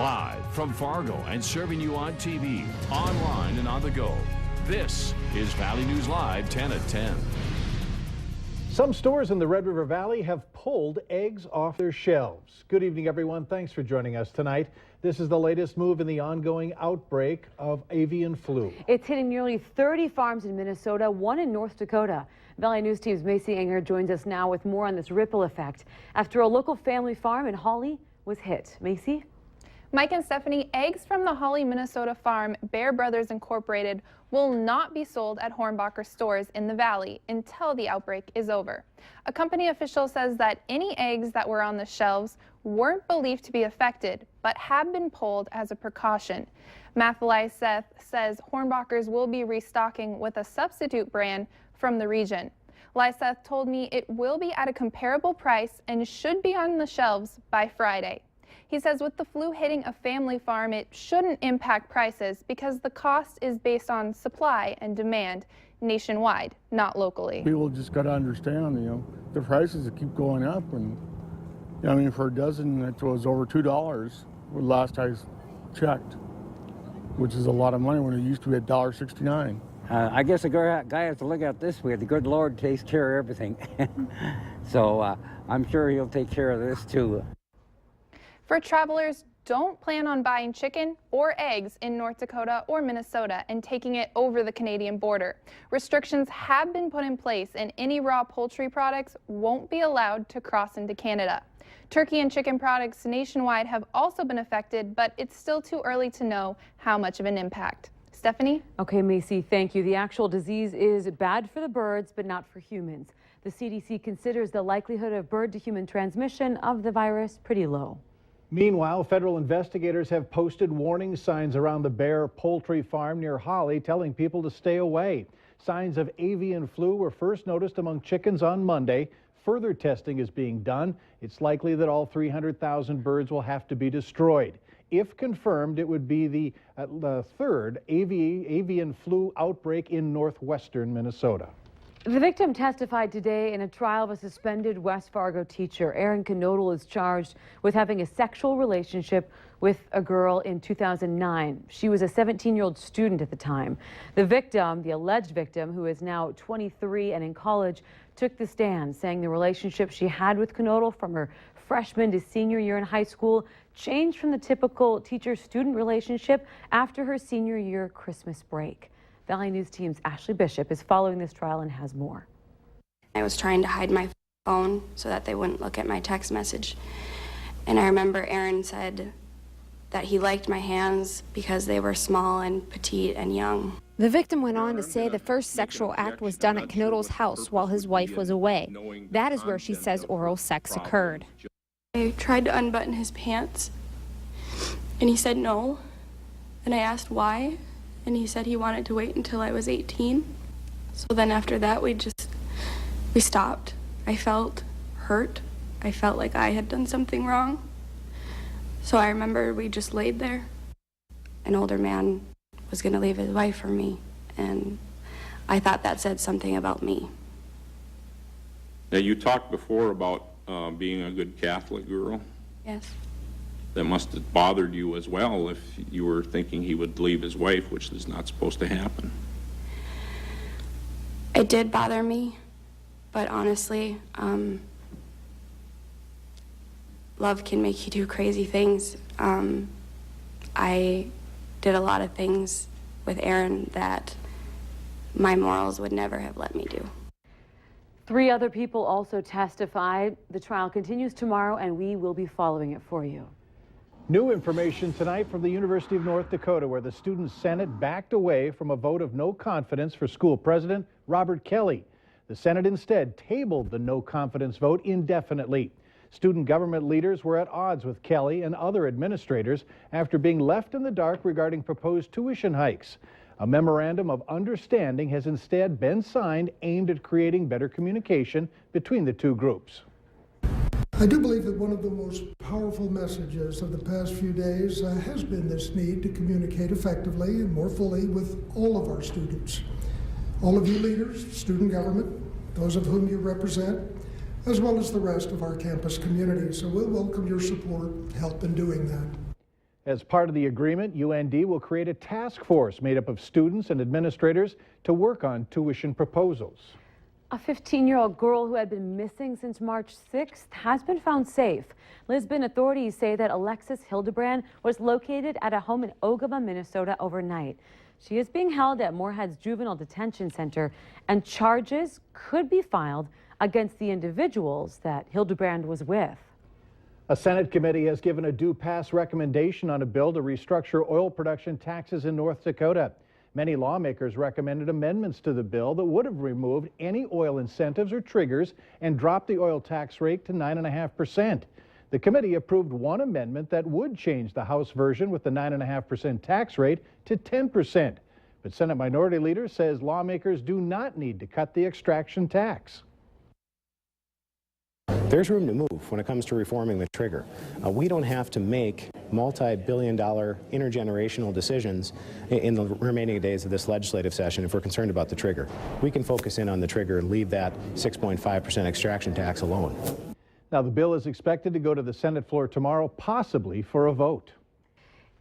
Live from Fargo and serving you on TV, online, and on the go. This is Valley News Live 10 at 10. Some stores in the Red River Valley have pulled eggs off their shelves. Good evening, everyone. Thanks for joining us tonight. This is the latest move in the ongoing outbreak of avian flu. It's hitting nearly 30 farms in Minnesota, one in North Dakota. Valley News Team's Macy Enger joins us now with more on this ripple effect after a local family farm in Hawley was hit. Macy? Mike and Stephanie, eggs from the Hawley, Minnesota farm, Bear Brothers Incorporated, will not be sold at Hornbacher stores in the valley until the outbreak is over. A company official says that any eggs that were on the shelves weren't believed to be affected, but have been pulled as a precaution. Matthew Seth says Hornbachers will be restocking with a substitute brand from the region. Lyseth told me it will be at a comparable price and should be on the shelves by Friday. He says with the flu hitting a family farm, it shouldn't impact prices because the cost is based on supply and demand nationwide, not locally. People just got to understand, the prices keep going up. And I mean, for a dozen, it was over $2 last I checked, which is a lot of money when it used to be $1.69. I guess the guy has to look at it this way. The good Lord takes care of everything. So I'm sure he'll take care of this too. For travelers, don't plan on buying chicken or eggs in North Dakota or Minnesota and taking it over the Canadian border. Restrictions have been put in place and any raw poultry products won't be allowed to cross into Canada. Turkey and chicken products nationwide have also been affected, but it's still too early to know how much of an impact. Stephanie? Okay, Macy, thank you. The actual disease is bad for the birds, but not for humans. The CDC considers the likelihood of bird-to-human transmission of the virus pretty low. Meanwhile, federal investigators have posted warning signs around the Bear poultry farm near Hawley, telling people to stay away. Signs of avian flu were first noticed among chickens on Monday. Further testing is being done. It's likely that all 300,000 birds will have to be destroyed. If confirmed, it would be the third avian flu outbreak in northwestern Minnesota. The victim testified today in a trial of a suspended West Fargo teacher. Aaron Knodel is charged with having a sexual relationship with a girl in 2009. She was a 17-year-old student at the time. The victim, the alleged victim, who is now 23 and in college, took the stand, saying the relationship she had with Knodel from her freshman to senior year in high school changed from the typical teacher-student relationship after her senior year Christmas break. Valley News Team's Ashley Bishop is following this trial and has more. I was trying to hide my phone so that they wouldn't look at my text message. And I remember Aaron said that he liked my hands because they were small and petite and young. The victim went on to say the first sexual act was done at Knodel's house while his wife was away. That is where she says oral sex occurred. I tried to unbutton his pants, and he said no. And I asked why, and he said he wanted to wait until I was 18. So then after that, we stopped. I felt hurt. I felt like I had done something wrong. So I remember we just laid there. An older man was going to leave his wife for me, and I thought that said something about me. Now, you talked before about being a good Catholic girl. Yes. That must have bothered you as well if you were thinking he would leave his wife, which is not supposed to happen. It did bother me, but honestly, love can make you do crazy things. I did a lot of things with Aaron that my morals would never have let me do. 3 other people also testified. The trial continues tomorrow, and we will be following it for you. New information tonight from the University of North Dakota, where the Student Senate backed away from a vote of no confidence for school president Robert Kelly. The Senate instead tabled the no confidence vote indefinitely. Student government leaders were at odds with Kelly and other administrators after being left in the dark regarding proposed tuition hikes. A memorandum of understanding has instead been signed aimed at creating better communication between the two groups. I do believe that one of the most powerful messages of the past few days has been this need to communicate effectively and more fully with all of our students. All of you leaders, student government, those of whom you represent, as well as the rest of our campus community. So we'll welcome your support, help in doing that. As part of the agreement, UND will create a task force made up of students and administrators to work on tuition proposals. A 15-year-old girl who had been missing since March 6th has been found safe. Lisbon authorities say that Alexis Hildebrand was located at a home in Ogama, Minnesota overnight. She is being held at Moorhead's Juvenile Detention Center, and charges could be filed against the individuals that Hildebrand was with. A Senate committee has given a due pass recommendation on a bill to restructure oil production taxes in North Dakota. Many lawmakers recommended amendments to the bill that would have removed any oil incentives or triggers and dropped the oil tax rate to 9.5%. The committee approved one amendment that would change the House version with the 9.5% tax rate to 10%. But Senate Minority Leader says lawmakers do not need to cut the extraction tax. There's room to move when it comes to reforming the trigger. We don't have to make multi-billion-dollar intergenerational decisions in the remaining days of this legislative session if we're concerned about the trigger. We can focus in on the trigger and leave that 6.5% extraction tax alone. Now, the bill is expected to go to the Senate floor tomorrow, possibly for a vote.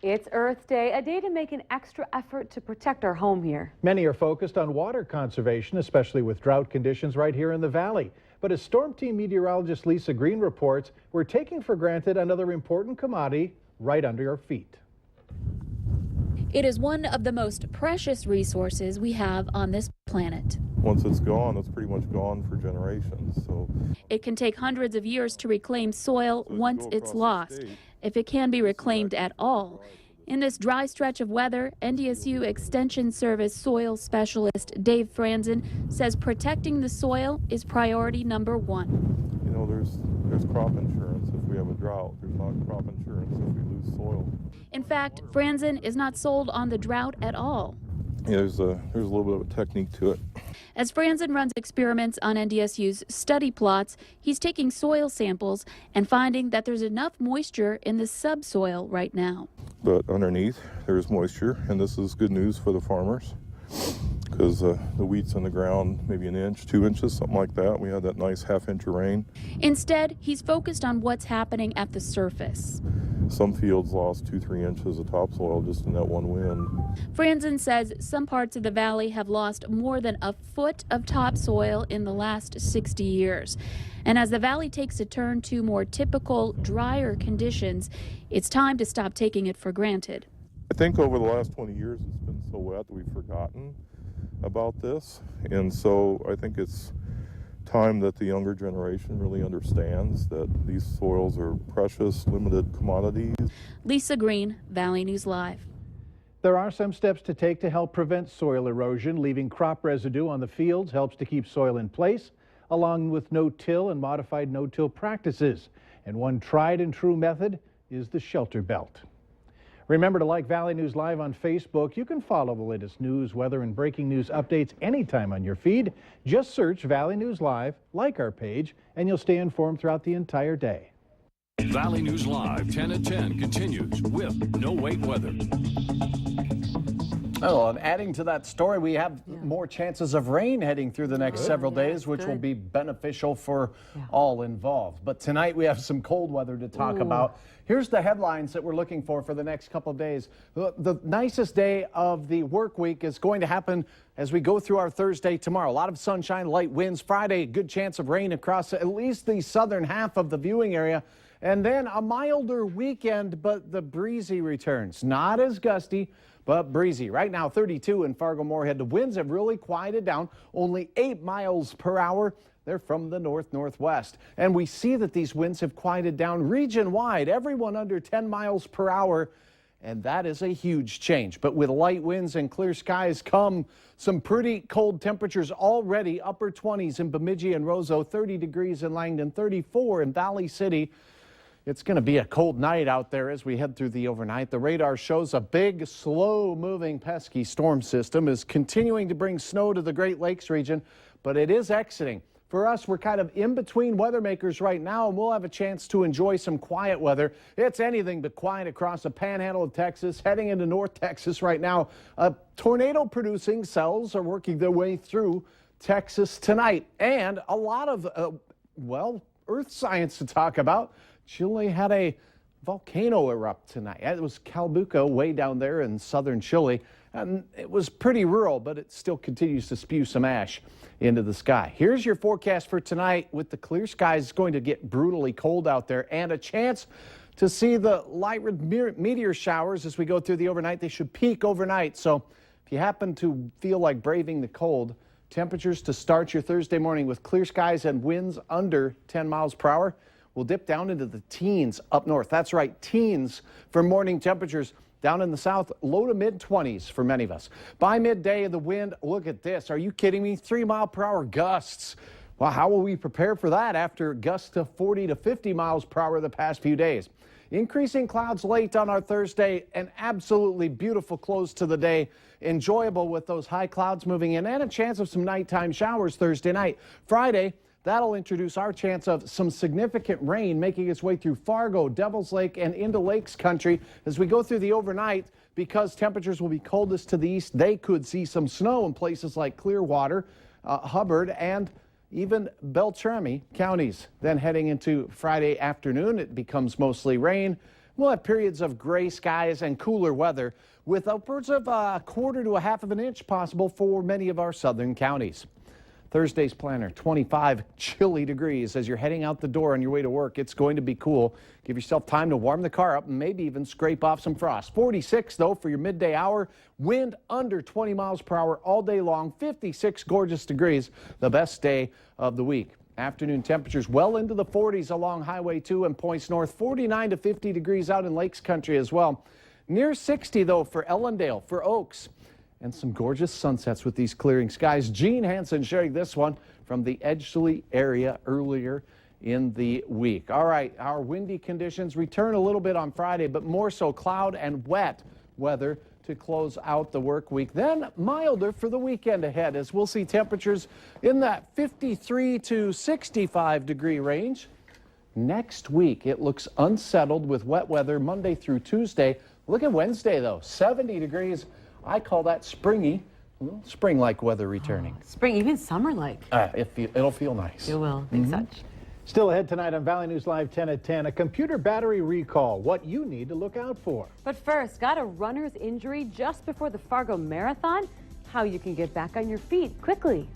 It's Earth Day, a day to make an extra effort to protect our home here. Many are focused on water conservation, especially with drought conditions right here in the valley. But as Storm Team meteorologist Lisa Green reports, we're taking for granted another important commodity right under our feet. It is one of the most precious resources we have on this planet. Once it's gone, it's pretty much gone for generations. So it can take hundreds of years to reclaim soil once it's lost, if it can be reclaimed at all. In this dry stretch of weather, NDSU Extension Service soil specialist Dave Franzen says protecting the soil is priority number one. You know, there's crop insurance if we have a drought. There's not crop insurance if we lose soil. In fact, Franzen is not sold on the drought at all. Yeah, there's a little bit of a technique to it. As Franzen runs experiments on NDSU's study plots, he's taking soil samples and finding that there's enough moisture in the subsoil right now. But underneath, there's moisture, and this is good news for the farmers because the wheat's in the ground maybe an inch, 2 inches, something like that. We had that nice half-inch of rain. Instead, he's focused on what's happening at the surface. Some fields lost 2-3 inches of topsoil just in that one wind. Franzen says some parts of the valley have lost more than a foot of topsoil in the last 60 years. And as the valley takes a turn to more typical, drier conditions, it's time to stop taking it for granted. I think over the last 20 years it's been so wet that we've forgotten about this. And so I think it's time that the younger generation really understands that these soils are precious, limited commodities. Lisa Green, Valley News Live. There are some steps to take to help prevent soil erosion. Leaving crop residue on the fields helps to keep soil in place, along with no-till and modified no-till practices. And one tried and true method is the shelter belt. Remember to like Valley News Live on Facebook. You can follow the latest news, weather, and breaking news updates anytime on your feed. Just search Valley News Live, like our page, and you'll stay informed throughout the entire day. Valley News Live 10 at 10 continues with no wait weather. Oh, and adding to that story, we have more chances of rain heading through the next several days, which will be beneficial for all involved. But tonight we have some cold weather to talk about. Here's the headlines that we're looking for the next couple of days. The nicest day of the work week is going to happen as we go through our Thursday tomorrow. A lot of sunshine, light winds. Friday, a good chance of rain across at least the southern half of the viewing area. And then a milder weekend, but the breezy returns. Not as gusty, but breezy. Right now, 32 in Fargo-Moorhead. The winds have really quieted down, only 8 miles per hour. They're from the north-northwest. And we see that these winds have quieted down region-wide, everyone under 10 miles per hour. And that is a huge change. But with light winds and clear skies come some pretty cold temperatures already. Upper 20s in Bemidji and Roseau, 30 degrees in Langdon, 34 in Valley City. It's going to be a cold night out there as we head through the overnight. The radar shows a big, slow-moving, pesky storm system is continuing to bring snow to the Great Lakes region, but it is exiting. For us, we're kind of in between weather makers right now, and we'll have a chance to enjoy some quiet weather. It's anything but quiet across the panhandle of Texas, heading into North Texas right now. Tornado-producing cells are working their way through Texas tonight, and a lot of, earth science to talk about. Chile had a volcano erupt tonight. It was Calbuco way down there in southern Chile. And it was pretty rural, but it still continues to spew some ash into the sky. Here's your forecast for tonight. With the clear skies, it's going to get brutally cold out there and a chance to see the light meteor showers as we go through the overnight. They should peak overnight. So if you happen to feel like braving the cold, temperatures to start your Thursday morning with clear skies and winds under 10 miles per hour will dip down into the teens up north. That's right, teens for morning temperatures. Down in the south, low to mid-20s for many of us. By midday, the wind, look at this. Are you kidding me? 3-mile-per-hour gusts. Well, how will we prepare for that after gusts to 40 to 50 miles per hour the past few days? Increasing clouds late on our Thursday, an absolutely beautiful close to the day. Enjoyable with those high clouds moving in and a chance of some nighttime showers Thursday night. Friday, that'll introduce our chance of some significant rain making its way through Fargo, Devil's Lake, and into Lakes Country as we go through the overnight. Because temperatures will be coldest to the east, they could see some snow in places like Clearwater, Hubbard, and even Beltrami counties. Then heading into Friday afternoon, it becomes mostly rain. We'll have periods of gray skies and cooler weather with upwards of a quarter to a half of an inch possible for many of our southern counties. Thursday's planner, 25 chilly degrees as you're heading out the door on your way to work. It's going to be cool. Give yourself time to warm the car up and maybe even scrape off some frost. 46, though, for your midday hour. Wind under 20 miles per hour all day long. 56 gorgeous degrees, the best day of the week. Afternoon temperatures well into the 40s along Highway 2 and points north. 49 to 50 degrees out in Lakes Country as well. Near 60, though, for Ellendale, for Oaks. And some gorgeous sunsets with these clearing skies. Gene Hansen sharing this one from the Edgeley area earlier in the week. All right, our windy conditions return a little bit on Friday, but more so cloud and wet weather to close out the work week. Then milder for the weekend ahead as we'll see temperatures in that 53 to 65 degree range. Next week, it looks unsettled with wet weather Monday through Tuesday. Look at Wednesday, though, 70 degrees. I call that springy, spring-like weather returning. Spring, even summer-like. It'll feel nice. It will, think such. Still ahead tonight on Valley News Live 10 at 10, a computer battery recall, what you need to look out for. But first, got a runner's injury just before the Fargo Marathon? How you can get back on your feet quickly.